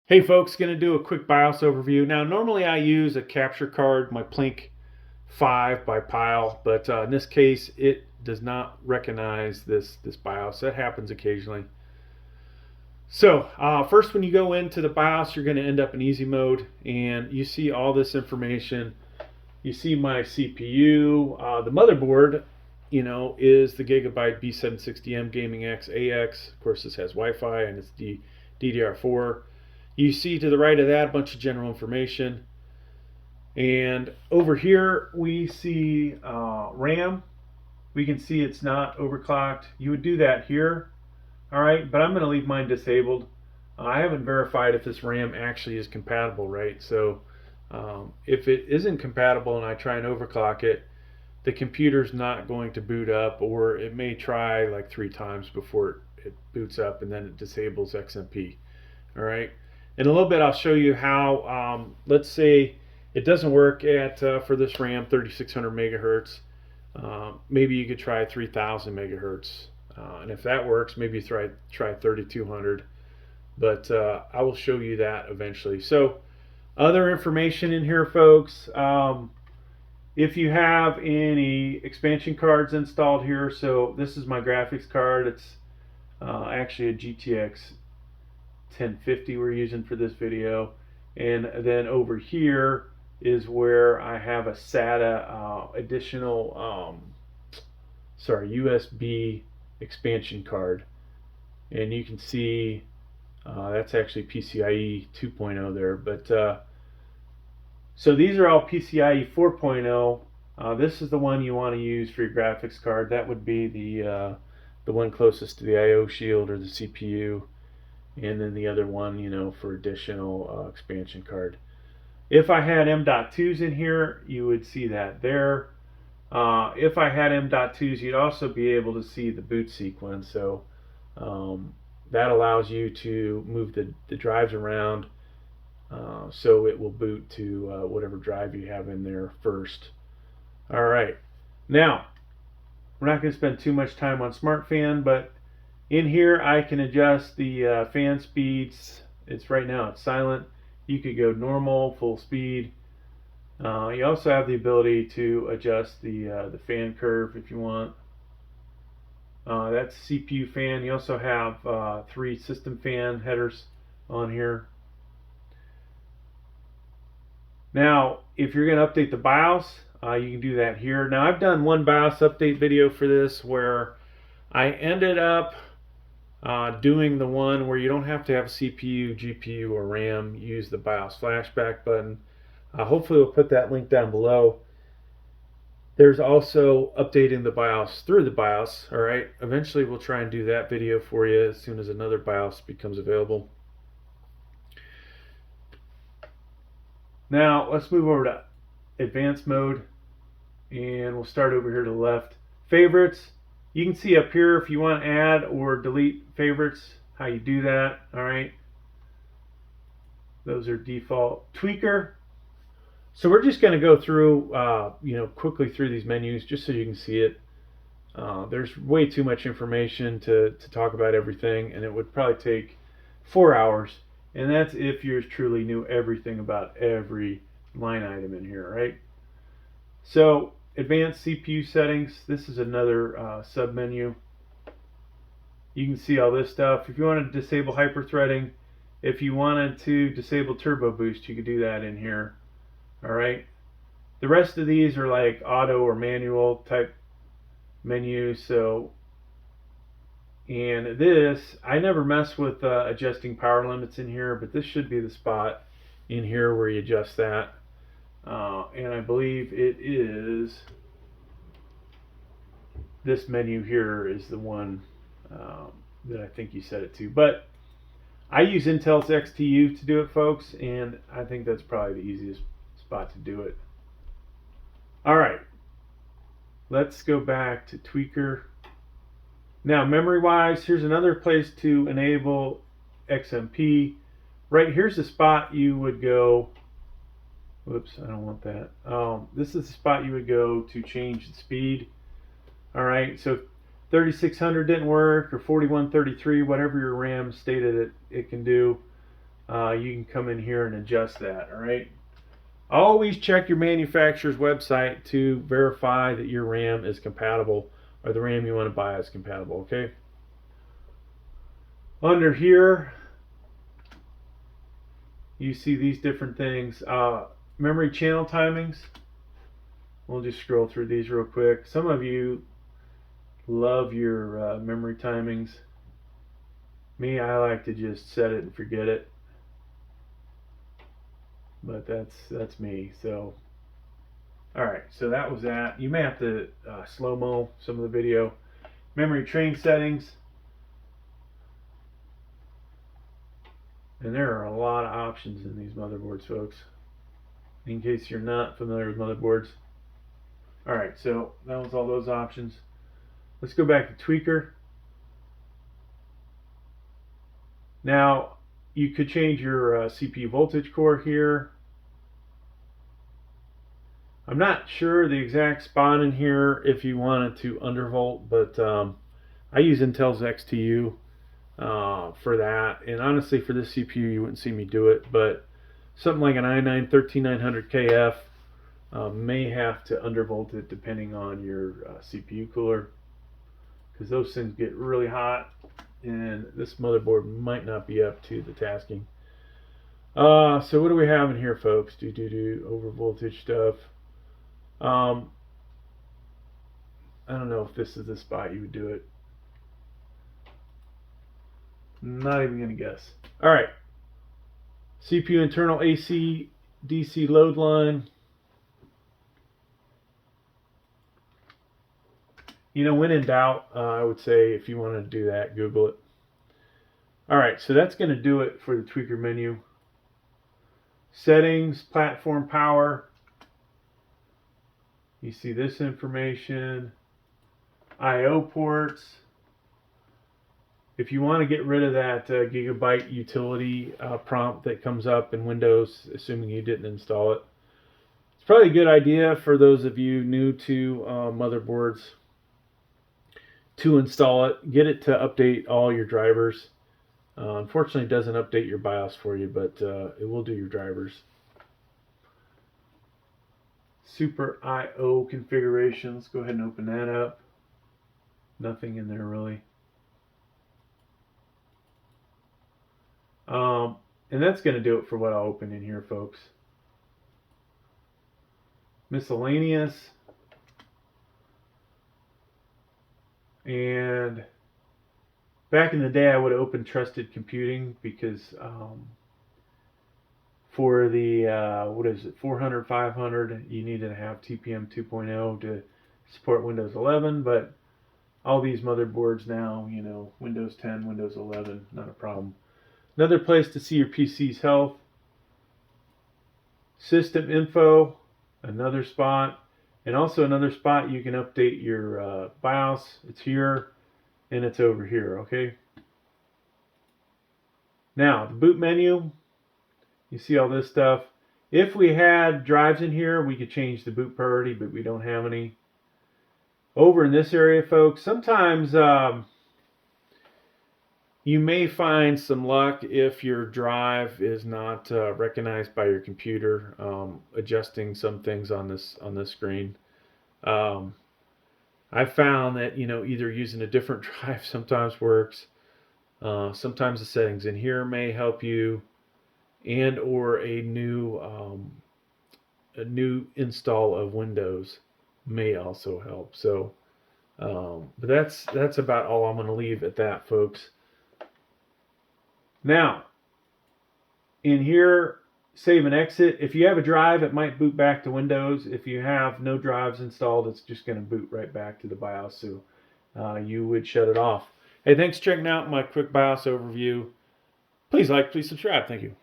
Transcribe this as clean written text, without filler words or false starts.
Hey folks, going to do a quick BIOS overview. Now normally I use a capture card, my Plink 5 by Pile, but in this case it does not recognize this BIOS. That happens occasionally. So first, when you go into the BIOS, you're going to end up in easy mode and you see all this information. You see my CPU, the motherboard, is the Gigabyte B760m Gaming X AX. Of course, this has Wi-Fi and it's DDR4. You see to the right of that a bunch of general information. And over here we see RAM. We can see it's not overclocked. You would do that here. All right, but I'm going to leave mine disabled. I haven't verified if this RAM actually is compatible, right? So if it isn't compatible and I try and overclock it, the computer's not going to boot up, or it may try like 3 times before it boots up and then it disables XMP. All right. In a little bit, I'll show you how, let's say it doesn't work at for this RAM 3600 megahertz. Maybe you could try 3000 megahertz. And if that works, maybe try 3200. But I will show you that eventually. So other information in here, folks. If you have any expansion cards installed here, so this is my graphics card. It's actually a GTX 1050 we're using for this video, and then over here is where I have a SATA additional USB expansion card, and you can see that's actually PCIe 2.0 there, but so these are all PCIe 4.0. This is the one you want to use for your graphics card. That would be the one closest to the IO shield or the CPU, and then the other one, for additional expansion card. If I had M.2s in here, you would see that there. If I had M.2s, you'd also be able to see the boot sequence. So that allows you to move the drives around so it will boot to whatever drive you have in there first. All right. Now, we're not going to spend too much time on SmartFan, but in here I can adjust the fan speeds. Right now it's silent. You could go normal, full speed. You also have the ability to adjust the fan curve if you want. That's CPU fan. You also have 3 system fan headers on here. Now, if you're going to update the BIOS, you can do that here. Now, I've done one BIOS update video for this where I ended up doing the one where you don't have to have a CPU, GPU, or RAM. Use the BIOS flashback button. Hopefully we'll put that link down below. There's also updating the BIOS through the BIOS. All right, eventually we'll try and do that video for you as soon as another BIOS becomes available. Now let's move over to advanced mode, and we'll start over here to the left. Favorites. You can see up here if you want to add or delete favorites, how you do that. All right, those are default. Tweaker. So we're just going to go through, quickly through these menus just so you can see it. There's way too much information to talk about everything, and it would probably take 4 hours. And that's if you truly knew everything about every line item in here, right? So advanced CPU settings. This is another sub menu. You can see all this stuff. If you want to disable hyperthreading, if you wanted to disable turbo boost, you could do that in here. All right. The rest of these are like auto or manual type menus. So, and this, I never mess with adjusting power limits in here, but this should be the spot in here where you adjust that. And I believe it is this menu here is the one that I think you set it to. But I use Intel's XTU to do it, folks, and I think that's probably the easiest spot to do it. All right, let's go back to Tweaker. Now, memory-wise, here's another place to enable XMP. Right here's the spot you would go. Whoops, I don't want that. This is the spot you would go to change the speed. All right, so 3600 didn't work, or 4133, whatever your RAM stated it can do. you can come in here and adjust that. All right. Always check your manufacturer's website to verify that your RAM is compatible, or the RAM you want to buy is compatible. Okay. Under here, you see these different things. Memory channel timings. We'll just scroll through these real quick. Some of you love your memory timings. Me, I like to just set it and forget it. But that's me. So, all right. So that was that. You may have to slow-mo some of the video. Memory train settings. And there are a lot of options in these motherboards, folks. In case you're not familiar with motherboards. Alright, so that was all those options. Let's go back to Tweaker. Now, you could change your CPU voltage core here. I'm not sure the exact spot in here if you wanted to undervolt, but I use Intel's XTU for that. And honestly, for this CPU, you wouldn't see me do it, but something like an i9 13900KF may have to undervolt it depending on your CPU cooler, because those things get really hot, and this motherboard might not be up to the tasking. So what do we have in here, folks? Over voltage stuff. I don't know if this is the spot you would do it. Not even gonna guess. All right. CPU internal AC DC load line. You know, when in doubt, I would say if you want to do that, Google it. All right, so that's going to do it for the tweaker menu. Settings, platform power. You see this information. I/O ports. If you want to get rid of that Gigabyte utility prompt that comes up in Windows, assuming you didn't install it, it's probably a good idea for those of you new to motherboards to install it. Get it to update all your drivers. Unfortunately, it doesn't update your BIOS for you, but it will do your drivers. Super I/O configurations. Go ahead and open that up. Nothing in there really. And that's going to do it for what I'll open in here, folks. Miscellaneous. And back in the day, I would have opened Trusted Computing, because for the, what is it, 400, 500, you needed to have TPM 2.0 to support Windows 11, but all these motherboards now, you know, Windows 10, Windows 11, not a problem. Another place to see your PC's health. System info, another spot. And also another spot you can update your BIOS. It's here and it's over here, okay? Now, the boot menu, you see all this stuff. If we had drives in here, we could change the boot priority, but we don't have any. Over in this area, folks, sometimes you may find some luck if your drive is not recognized by your computer, adjusting some things on this screen. I found that, you know, either using a different drive sometimes works. Sometimes the settings in here may help you, and or a new install of Windows may also help. So, but that's about all I'm going to leave at that, folks. Now, in here, save and exit. If you have a drive, it might boot back to Windows. If you have no drives installed, it's just going to boot right back to the BIOS. So you would shut it off. Hey, thanks for checking out my quick BIOS overview. Please like, please subscribe. Thank you.